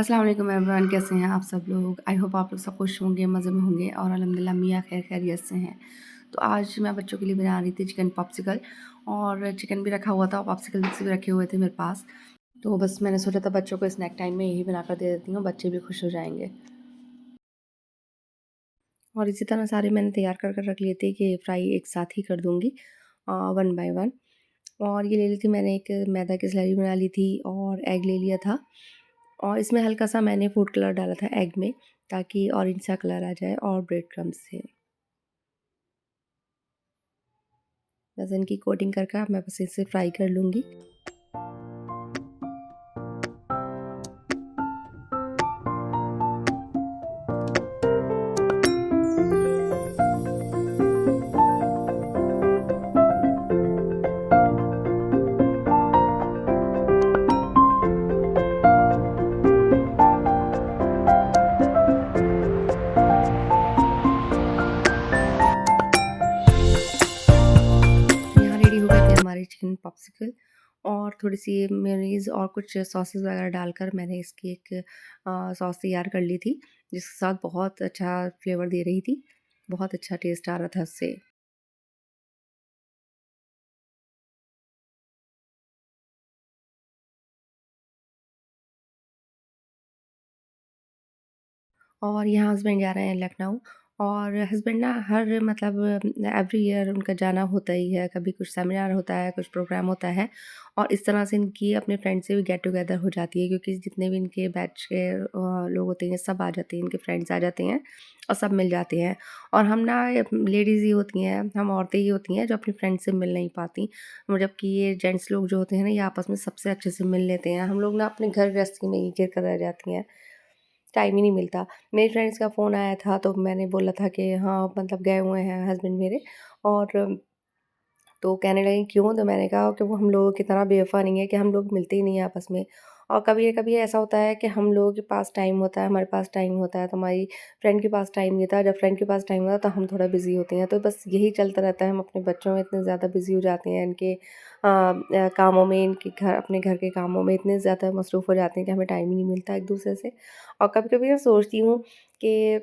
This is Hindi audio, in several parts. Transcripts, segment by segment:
अस्सलाम वालेकुम एवरीवन, कैसे हैं आप सब लोग? आई होप आप लोग सब खुश होंगे, मज़े में होंगे और अल्हम्दुलिल्लाह मियाँ खैर खैरियत से हैं। तो आज मैं बच्चों के लिए बना रही थी चिकन पॉप्सिकल और चिकन भी रखा हुआ था और पॉप्सिकल्स भी रखे हुए थे मेरे पास। तो बस मैंने सोचा था बच्चों को स्नैक टाइम में यही बनाकर दे देती हूँ, बच्चे भी खुश हो जाएँगे। और इसी तरह सारे मैंने तैयार कर कर रख लिए थे कि फ्राई एक साथ ही कर दूँगी वन बाय वन। और ये ले ली थी मैंने, एक मैदा की स्लरी बना ली थी और एग ले लिया था और इसमें हल्का-सा मैंने फूड कलर डाला था एग में, ताकि ऑरेंज सा कलर आ जाए और ब्रेड क्रम्ब से। बस इनकी कोटिंग कर कर मैं बस इसे फ्राई कर लूँगी। यहाँ रेडी हो गए थे हमारे चिकन पॉप्सिकल और थोड़ी-सी मेयोनीज़ और कुछ सॉसेस वगैरह डालकर मैंने इसकी एक सॉस तैयार कर ली थी, जिसके साथ बहुत अच्छा फ्लेवर दे रही थी। बहुत अच्छा टेस्ट आ रहा था उससे। और यहाँ हस्बैंड जा रहे हैं लखनऊ और हस्बैंड ना हर मतलब एवरी ईयर उनका जाना होता ही है, कभी कुछ सेमिनार होता है, कुछ प्रोग्राम होता है और इस तरह से इनकी अपने फ्रेंड से भी गेट टुगेदर हो जाती है, क्योंकि जितने भी इनके बैच के लोग होते हैं सब आ जाते हैं, इनके फ्रेंड्स आ जाते हैं और सब मिल जाते हैं। और हम ना लेडीज़ ही होती हैं, हम औरतें ही होती हैं जो अपनी फ्रेंड से मिल नहीं पाती, जबकि ये जेंट्स लोग जो होते हैं ना, ये आपस में सबसे अच्छे से मिल लेते हैं। हम लोग ना अपने घर गृहस्थी में ही घिर कर रह जाती हैं, टाइम ही नहीं मिलता। मेरी फ्रेंड्स का फ़ोन आया था तो मैंने बोला था कि हाँ, मतलब गए हुए हैं हस्बैंड मेरे और तो कहने लगी क्यों? तो मैंने कहा कि वो हम लोगों की तरह बेवफ़ा नहीं है कि हम लोग मिलते ही नहीं हैं आपस में। और कभी न कभी ऐसा होता है कि हम लोगों के पास टाइम होता है, हमारे पास टाइम होता है, तो हमारी फ्रेंड के पास टाइम नहीं होता। जब फ्रेंड के पास टाइम होता है तो हम थोड़ा बिज़ी होते हैं। तो बस यही चलता रहता है, हम अपने बच्चों में इतने ज़्यादा बिज़ी हो जाते हैं, इनके कामों में, इनके घर अपने घर के कामों में इतने ज़्यादा मसरूफ़ हो जाते हैं कि हमें टाइम ही नहीं मिलता एक-दूसरे से। और कभी-कभी ना सोचती हूँ कि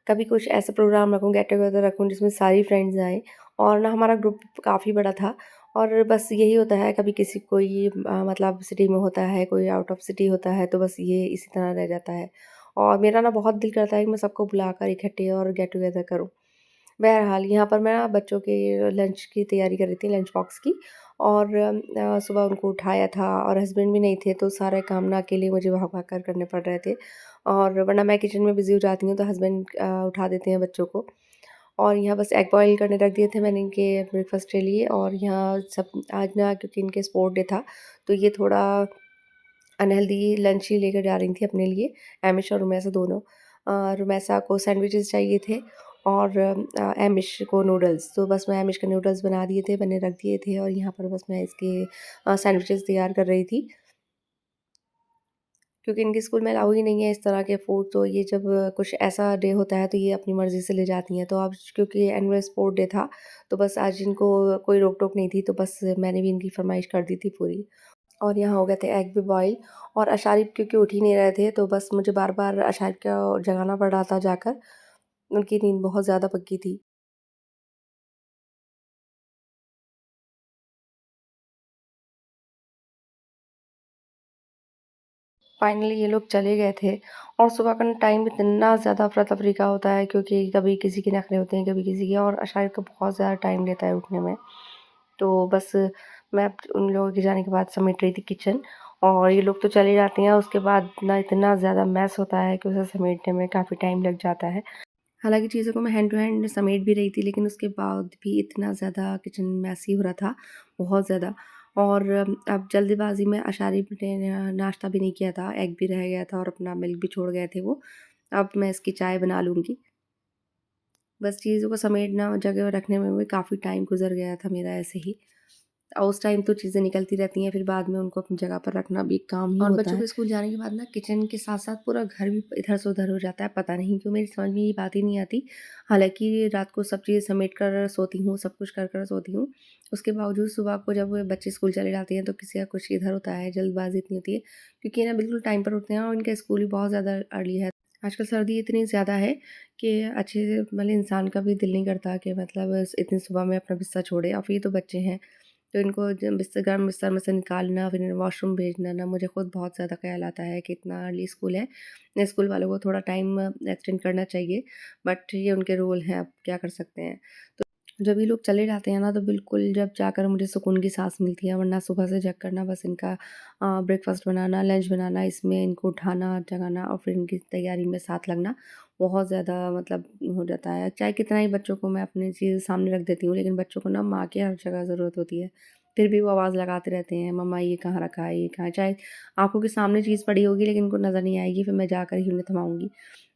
कभी कुछ ऐसा प्रोग्राम रखूँ, गेट टुगेदर रखूँ जिसमें सारी फ्रेंड्स आएँ और ना हमारा ग्रुप काफ़ी बड़ा था और बस यही होता है, कभी किसी कोई मतलब सिटी में होता है, कोई आउट ऑफ सिटी होता है, तो बस ये इसी तरह रह जाता है। और मेरा ना बहुत दिल करता है कि मैं सबको बुलाकर इकट्ठे और गेट टुगेदर करूँ। बहरहाल यहाँ पर मैं ना बच्चों के लंच की तैयारी कर रही थी, लंच बॉक्स की और सुबह उनको उठाया था और हस्बैंड भी नहीं थे, तो सारे काम ना अकेले मुझे भाग-भाग कर करने पड़ रहे थे और वरना मैं किचन में बिज़ी हो जाती हूँ, तो हस्बैंड उठा देते हैं बच्चों को। और यहाँ बस एग बॉयल करने रख दिए थे मैंने इनके ब्रेकफ़ास्ट के लिए और यहाँ सब आज ना क्योंकि इनके स्पोर्ट डे था, तो ये थोड़ा अनहेल्दी लंच ही लेकर जा रही थी अपने लिए, एमिश और रुमैसा दोनों। रुमैसा को सैंडविचेस चाहिए थे और एमिश को नूडल्स। तो बस मैं एमिश के नूडल्स बना दिए थे, मैंने रख दिए थे और यहाँ पर बस मैं इसके सैंडविचेस तैयार कर रही थी। क्योंकि इनके स्कूल में अलाउ ही नहीं है इस तरह के फूड, तो ये जब कुछ ऐसा डे होता है तो ये अपनी मर्ज़ी से ले जाती हैं। तो आज क्योंकि एनुअल स्पोर्ट डे था, तो बस आज इनको कोई रोक-टोक नहीं थी, तो बस मैंने भी इनकी फ़रमाइश कर दी थी पूरी। और यहाँ हो गए थे एग भी बॉयल और अशारिब क्योंकि उठ ही नहीं रहे थे, तो बस मुझे बार-बार अशारिब को जगाना पड़ रहा था जाकर, उनकी नींद बहुत ज़्यादा पक्की थी। फाइनली ये लोग चले गए थे और सुबह का टाइम इतना ज़्यादा अफरा-तफरी का होता है, क्योंकि कभी किसी के नखरे होते हैं, कभी किसी के, और अशारिब को बहुत ज़्यादा टाइम लेता है उठने में। तो बस मैं अब उन लोगों के जाने के बाद समेट रही थी किचन और ये लोग तो चले जाते हैं, उसके बाद ना इतना ज़्यादा मैस होता है कि उसे समेटने में काफ़ी टाइम लग जाता है। हालाँकि चीज़ों को मैं हैंड टू हैंड समेट भी रही थी, लेकिन उसके बाद भी इतना ज़्यादा किचन मेसी हो रहा था, बहुत ज़्यादा। और अब जल्दबाज़ी में अशारिब ने नाश्ता भी नहीं किया था, एग भी रह गया था और अपना मिल्क भी छोड़ गए थे वो। अब मैं इसकी चाय बना लूँगी। बस चीज़ों को समेटना और जगह रखने में भी काफ़ी टाइम गुज़र गया था मेरा ऐसे ही। और उस टाइम तो चीज़ें निकलती रहती हैं, फिर बाद में उनको अपनी जगह पर रखना भी एक काम ही और होता बच्चों है। के स्कूल जाने के बाद ना किचन के साथ-साथ पूरा घर भी इधर से उधर हो जाता है, पता नहीं क्यों मेरी समझ में ये बात ही नहीं आती। हालाँकि रात को सब चीज़ें समेट कर सोती हूँ, सब कुछ कर कर सोती हूँ। उसके बावजूद सुबह को जब बच्चे स्कूल चले जाते हैं तो किसी का कुछ इधर होता है, जल्दबाज़ी इतनी होती है क्योंकि ये ना बिल्कुल टाइम पर उठते हैं और इनका स्कूल भी बहुत ज़्यादा अर्ली है। आजकल सर्दी इतनी ज़्यादा है कि अच्छे से मतलब इंसान का भी दिल नहीं करता कि मतलब इतनी सुबह में अपना बिस्तर छोड़े और फिर ये तो बच्चे हैं। तो इनको जब गर्म बिस्तर में से निकालना फिर इन्हें वॉशरूम भेजना ना मुझे खुद बहुत ज़्यादा ख़्याल आता है कि इतना अर्ली स्कूल है। स्कूल वालों को थोड़ा टाइम एक्सटेंड करना चाहिए, बट ये उनके रूल हैं, अब क्या कर सकते हैं। जब ये लोग चले जाते हैं ना तो बिल्कुल जब जाकर मुझे सुकून की सांस मिलती है, वरना सुबह से जग कर ना बस इनका ब्रेकफास्ट बनाना, लंच बनाना, इसमें इनको उठाना जगाना और फिर इनकी तैयारी में साथ लगना बहुत ज़्यादा मतलब हो जाता है। चाहे कितना ही बच्चों को मैं अपनी चीज़ सामने रख देती हूँ, लेकिन बच्चों को ना माँ की हर जगह ज़रूरत होती है। फिर भी वो आवाज़ लगाते रहते हैं, मम्मा ये कहाँ रखा है, ये कहाँ है? चाहे आँखों के सामने चीज़ पड़ी होगी लेकिन उनको नज़र नहीं आएगी, फिर मैं जाकर ही उन्हें थमाऊँगी।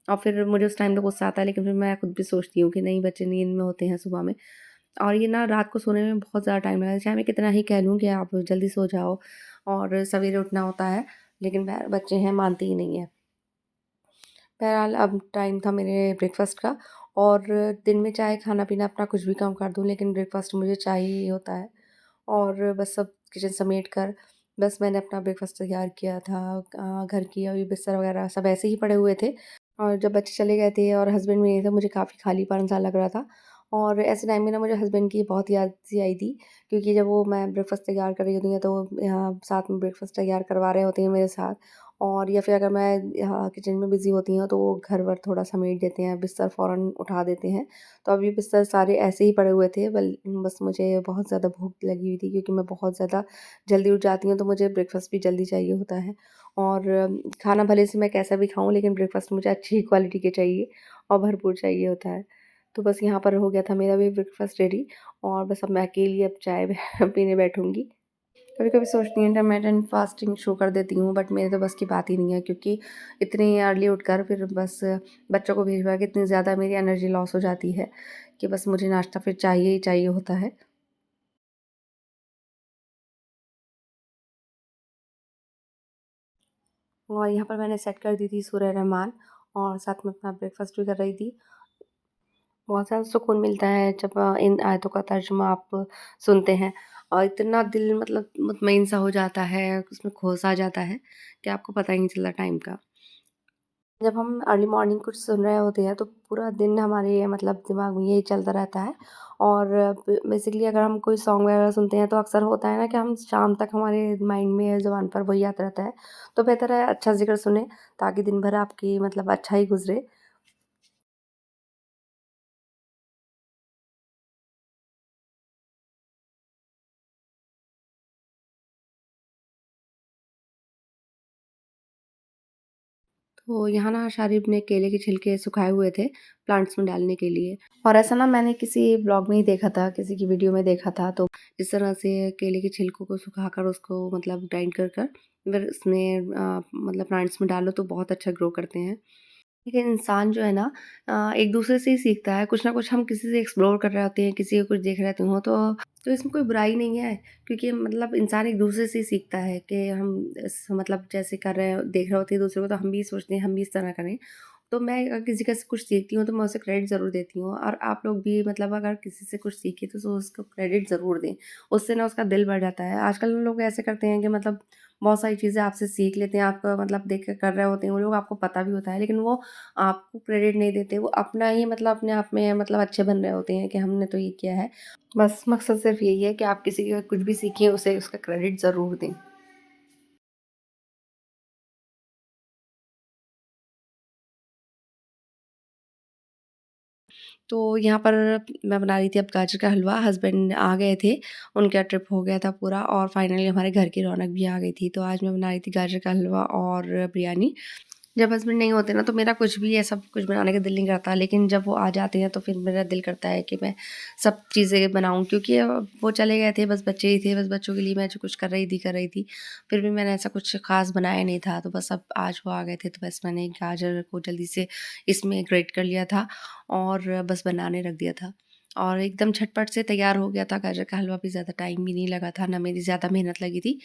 और फिर मुझे उस टाइम तो गुस्सा आता है, लेकिन फिर मैं खुद भी सोचती हूँ कि नहीं, बच्चे नींद में होते हैं सुबह में और ये ना रात को सोने में बहुत ज़्यादा टाइम लगता है। चाहे मैं कितना ही कह लूँ कि आप जल्दी सो जाओ और सवेरे उठना होता है, लेकिन बच्चे हैं, मानते ही नहीं हैं। बहरहाल अब टाइम था मेरे ब्रेकफ़ास्ट का और दिन में चाहे खाना-पीना अपना कुछ भी काम कर दूँ, लेकिन ब्रेकफ़ास्ट मुझे चाहिए ही होता है। और बस सब किचन समेट कर बस मैंने अपना ब्रेकफ़ास्ट तैयार किया था। घर की अभी बिस्तर वग़ैरह सब ऐसे ही पड़े हुए थे और जब बच्चे चले गए थे और हस्बैंड भी नहीं थे, मुझे काफ़ी खालीपन-सा लग रहा था और ऐसे टाइम में ना मुझे हस्बैंड की बहुत याद सी आई थी क्योंकि जब वो मैं ब्रेकफ़ास्ट तैयार कर रही होती हैं, तो वो यहाँ साथ में ब्रेकफ़ास्ट तैयार करवा रहे होते हैं मेरे साथ और या फिर अगर मैं यहाँ किचन में बिज़ी होती हूँ, तो वो घर-वर थोड़ा समेट देते हैं, बिस्तर फ़ौरन उठा देते हैं। तो अब ये बिस्तर सारे ऐसे ही पड़े हुए थे बस मुझे बहुत ज़्यादा भूख लगी हुई थी क्योंकि मैं बहुत ज़्यादा जल्दी उठ जाती हूँ, तो मुझे ब्रेकफ़ास्ट भी जल्दी चाहिए होता है और खाना भले से मैं कैसा भी खाऊँ, लेकिन ब्रेकफ़ास्ट मुझे अच्छी क्वालिटी के चाहिए और भरपूर चाहिए होता है। तो बस यहाँ पर हो गया था मेरा भी ब्रेकफ़ास्ट रेडी और बस अब मैं अकेली अब चाय पीने बैठूँगी। कभी-कभी सोचती हूँ इंटरमिटेंट फास्टिंग शुरू कर देती हूँ, बट मेरे तो बस की बात ही नहीं है क्योंकि इतनी अर्ली उठकर फिर बस बच्चों को भेज-भा के इतनी ज़्यादा मेरी एनर्जी लॉस हो जाती है कि बस मुझे नाश्ता फिर चाहिए ही चाहिए होता है। और यहाँ पर मैंने सेट कर दी थी सूर्य रहमान और साथ में अपना ब्रेकफ़ास्ट भी कर रही थी। बहुत ज़्यादा सुकून मिलता है जब इन आयतों का तर्जुमा आप सुनते हैं और इतना दिल मतलब मुतमईन सा हो जाता है, उसमें खो सा जाता है कि आपको पता ही नहीं चलता टाइम का। जब हम अर्ली मॉर्निंग कुछ सुन रहे होते हैं तो पूरा दिन हमारे मतलब दिमाग में यही चलता रहता है और बेसिकली अगर हम कोई सॉन्ग वगैरह सुनते हैं तो अक्सर होता है ना कि हम शाम तक हमारे माइंड में ज़ुबान पर वही आता रहता है। तो बेहतर है अच्छा ज़िक्र सुनें ताकि दिन भर आपकी मतलब अच्छा ही गुज़रे। तो यहाँ ना शारिब ने केले के छिलके सुखाए हुए थे प्लांट्स में डालने के लिए और ऐसा ना मैंने किसी ब्लॉग में ही देखा था, किसी की वीडियो में देखा था। तो इस तरह से केले के छिलकों को सुखाकर उसको मतलब ग्राइंड कर कर फिर उसमें मतलब प्लांट्स में डालो तो बहुत अच्छा ग्रो करते हैं। लेकिन इंसान जो है ना एक दूसरे से ही सीखता है, कुछ ना कुछ हम किसी से एक्सप्लोर कर रहे होते हैं, किसी का कुछ देख रहे होते हो तो इसमें कोई बुराई नहीं है क्योंकि मतलब इंसान एक दूसरे से ही सीखता है कि हम मतलब जैसे कर रहे हैं देख रहे होते हैं दूसरे को तो हम भी सोचते हैं हम भी इस तरह करें। तो मैं अगर किसी का से कुछ सीखती हूँ तो मैं उसे क्रेडिट ज़रूर देती हूँ और आप लोग भी मतलब अगर किसी से कुछ सीखें तो उसको क्रेडिट ज़रूर दें। उससे ना उसका दिल बढ़ जाता है। आजकल लोग ऐसे करते हैं कि मतलब बहुत सारी चीज़ें आपसे सीख लेते हैं, आप मतलब देख के कर रहे होते हैं वो लोग, आपको पता भी होता है लेकिन वो आपको क्रेडिट नहीं देते। वो अपना ही मतलब अपने आप में मतलब अच्छे बन रहे होते हैं कि हमने तो ये किया है। बस मकसद सिर्फ़ यही है कि आप किसी का कुछ भी सीखें, उसे उसका क्रेडिट ज़रूर दें। तो यहाँ पर मैं बना रही थी अब गाजर का हलवा, हस्बैंड आ गए थे, उनका ट्रिप हो गया था पूरा और फाइनली हमारे घर की रौनक भी आ गई थी। तो आज मैं बना रही थी गाजर का हलवा और बिरयानी। जब हस्बैंड नहीं होते ना तो मेरा कुछ भी ऐसा कुछ बनाने का दिल नहीं करता, लेकिन जब वो आ जाते हैं तो फिर मेरा दिल करता है कि मैं सब चीज़ें बनाऊँ क्योंकि वो चले गए थे, बस बच्चे ही थे, बस बच्चों के लिए मैं जो कुछ कर रही थी। फिर भी मैंने ऐसा कुछ ख़ास बनाया नहीं था, तो बस अब आज वो आ गए थे तो बस मैंने गाजर को जल्दी से इसमें ग्रेट कर लिया था और बस बनाने रख दिया था। और एकदम झटपट से तैयार हो गया था गाजर का हलवा भी ज़्यादा टाइम भी नहीं लगा था, ना मेरी ज़्यादा मेहनत लगी थी।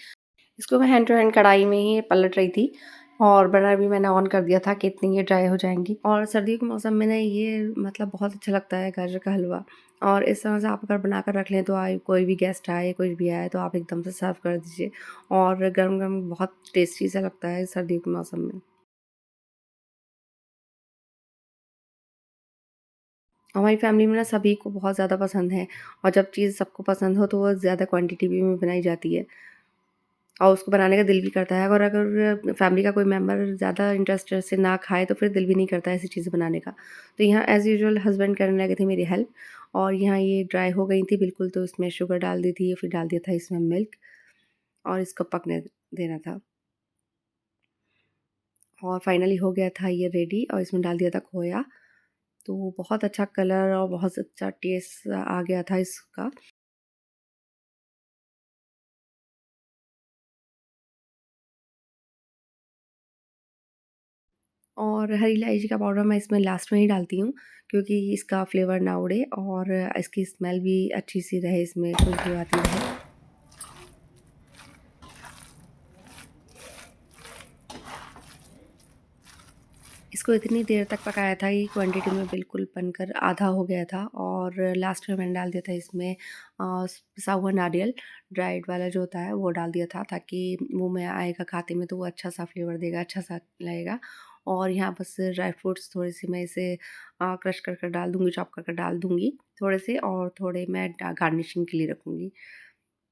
इसको मैं हैंड टू हैंड कढ़ाई में ही पलट रही थी और बर्नर भी मैंने ऑन कर दिया था कि इतनी ये ड्राई हो जाएँगी। और सर्दियों के मौसम में ना ये मतलब बहुत अच्छा लगता है गाजर का हलवा। और इस तरह से आप अगर बनाकर रख लें तो कोई भी गेस्ट आए, कोई भी आए तो आप एकदम से सर्व कर दीजिए और गरम-गरम बहुत टेस्टी सा लगता है सर्दियों के मौसम में। हमारी फैमिली में ना सभी को बहुत ज़्यादा पसंद है और जब चीज़ सबको पसंद हो तो वो ज़्यादा क्वांटिटी में बनाई जाती है और उसको बनाने का दिल भी करता है। और अगर फैमिली का कोई मेंबर ज़्यादा इंटरेस्ट से ना खाए तो फिर दिल भी नहीं करता ऐसी चीज़ें बनाने का। तो यहाँ एज़ यूजुअल हस्बैंड करने लगे थे मेरी हेल्प और यहाँ ये ड्राई हो गई थी बिल्कुल, तो इसमें शुगर डाल दी थी, फिर डाल दिया था इसमें मिल्क और इसको पकने देना था। और फाइनली हो गया था ये रेडी और इसमें डाल दिया था खोया। तो बहुत अच्छा कलर और बहुत अच्छा टेस्ट आ गया था इसका। और हरी इलायची का पाउडर मैं इसमें लास्ट में ही डालती हूँ क्योंकि इसका फ्लेवर ना उड़े और इसकी स्मेल भी अच्छी सी रहे, इसमें खुशबू आती रहे। इसको इतनी देर तक पकाया था कि क्वांटिटी में बिल्कुल बनकर आधा हो गया था और लास्ट में मैंने डाल दिया था इसमें पिसा हुआ नारियल, ड्राइड वाला जो होता है वो डाल दिया था ताकि मुँह में आएगा खाते में तो वो अच्छा सा फ्लेवर देगा, अच्छा सा लगेगा। और यहाँ बस ड्राई फ्रूट्स थोड़े-से मैं इसे क्रश कर कर डाल दूँगी, चॉप कर कर डाल दूँगी थोड़े से और थोड़े मैं गार्निशिंग के लिए रखूँगी।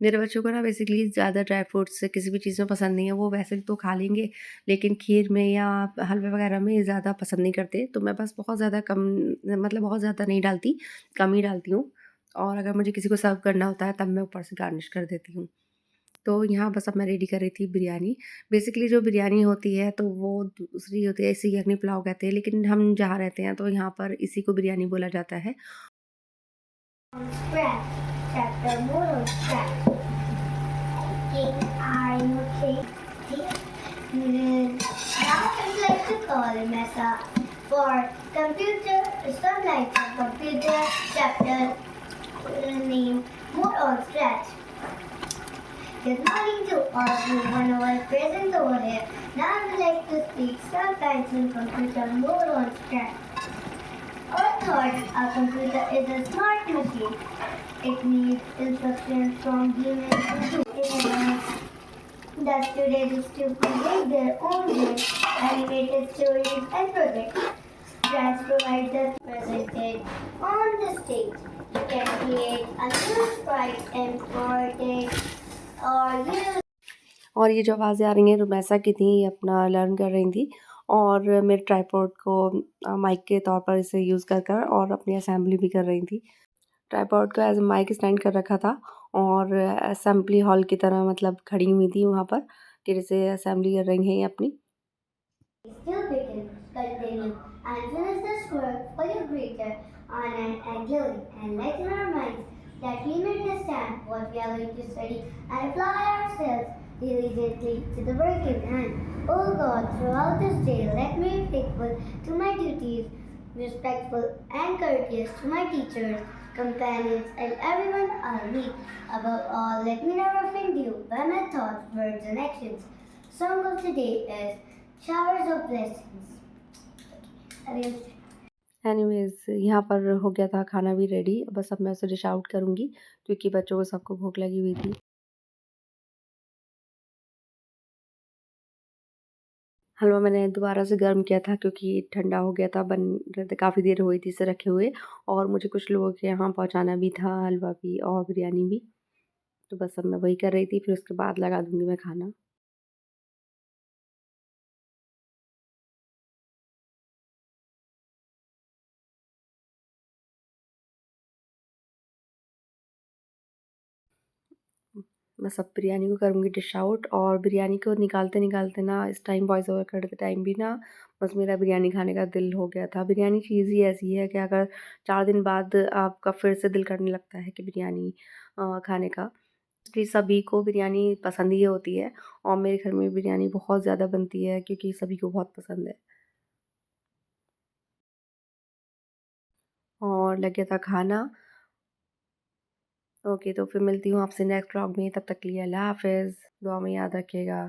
मेरे बच्चों को ना बेसिकली ज़्यादा ड्राई फ्रूट्स किसी भी चीज़ में पसंद नहीं है, वो वैसे तो खा लेंगे, लेकिन खीर में या हलवे वगैरह में ज़्यादा पसंद नहीं करते, तो मैं बस बहुत ज़्यादा कम मतलब बहुत ज़्यादा नहीं डालती, कम ही डालती हूँ और अगर मुझे किसी को सर्व करना होता है तब मैं ऊपर से गार्निश कर देती हूँ। तो यहाँ बस अब मैं रेडी कर रही थी बिरयानी। बेसिकली जो बिरयानी होती है तो वो दूसरी होती है, इसे यखनी पुलाव कहते हैं, लेकिन हम जहाँ रहते हैं तो यहाँ पर इसी को बिरयानी बोला जाता है। Scratch, chapter more scratch. K-I-U-K. Now I'd like to call Mesa for computer, some like a computer chapter name more on scratch. Good morning to all everyone present over here. Now I would like to speak some kinds of computer more on scratch. Our thought a computer is a smart machine. It needs instructions from humans to do. It has the students to create their own games, animated stories, and projects. Scratch provides the presented on the stage. You can create a new sprite, import it, or use और ये जो आवाज़ें आ रही हैं रुमैसा की थी, ये अपना लर्न कर रही थी और मेरे ट्राइपॉड को माइक के तौर पर इसे यूज़ कर कर और अपनी असेंबली भी कर रही थी। ट्राइपॉड को एज़ अ माइक स्टैंड कर रखा था और असेंबली हॉल की तरह मतलब खड़ी हुई थी वहाँ पर कि जैसे असेंबली कर रही हैं ये अपनी। still begin, continue, and finish this work for your greater honor and glory, and lighten our minds that we may understand what we are going to study and apply ourselves diligently to the work in hand. O God, throughout this day, let me be faithful to my duties, respectful and courteous to my teachers, companions, and everyone around me. Above all, let me never offend you by my thoughts, words, and actions. Song of the day is Showers of Blessings. अरे एनीवेज़ यहाँ पर हो गया था खाना भी रेडी, बस अब मैं उसे डिश आउट करूँगी क्योंकि बच्चों को सबको भूख लगी हुई थी। हलवा मैंने दोबारा से गर्म किया था क्योंकि ठंडा हो गया था, बन रहे थे काफ़ी देर हुई थी इसे रखे हुए और मुझे कुछ लोगों के यहाँ पहुँचाना भी था, हलवा भी और बिरयानी भी। तो बस अब मैं वही कर रही थी, फिर उसके बाद लगा दूँगी मैं खाना। बस अब बिरयानी को करूँगी डिश आउट और बिरयानी को निकालते-निकालते ना इस टाइम वॉइस ओवर करते टाइम भी ना बस मेरा बिरयानी खाने का दिल हो गया था। बिरयानी चीज़ ही ऐसी है कि अगर 4 दिन बाद आपका फिर से दिल करने लगता है कि बिरयानी खाने का। इसलिए सभी को बिरयानी पसंद ही होती है और मेरे घर में बिरयानी बहुत ज़्यादा बनती है क्योंकि सभी को बहुत पसंद है। और लग गया था खाना ओके, तो फिर मिलती हूँ आपसे नेक्स्ट व्लॉग में, तब तक के लिए अल्लाह हाफ़िज़। दुआ में याद रखिएगा।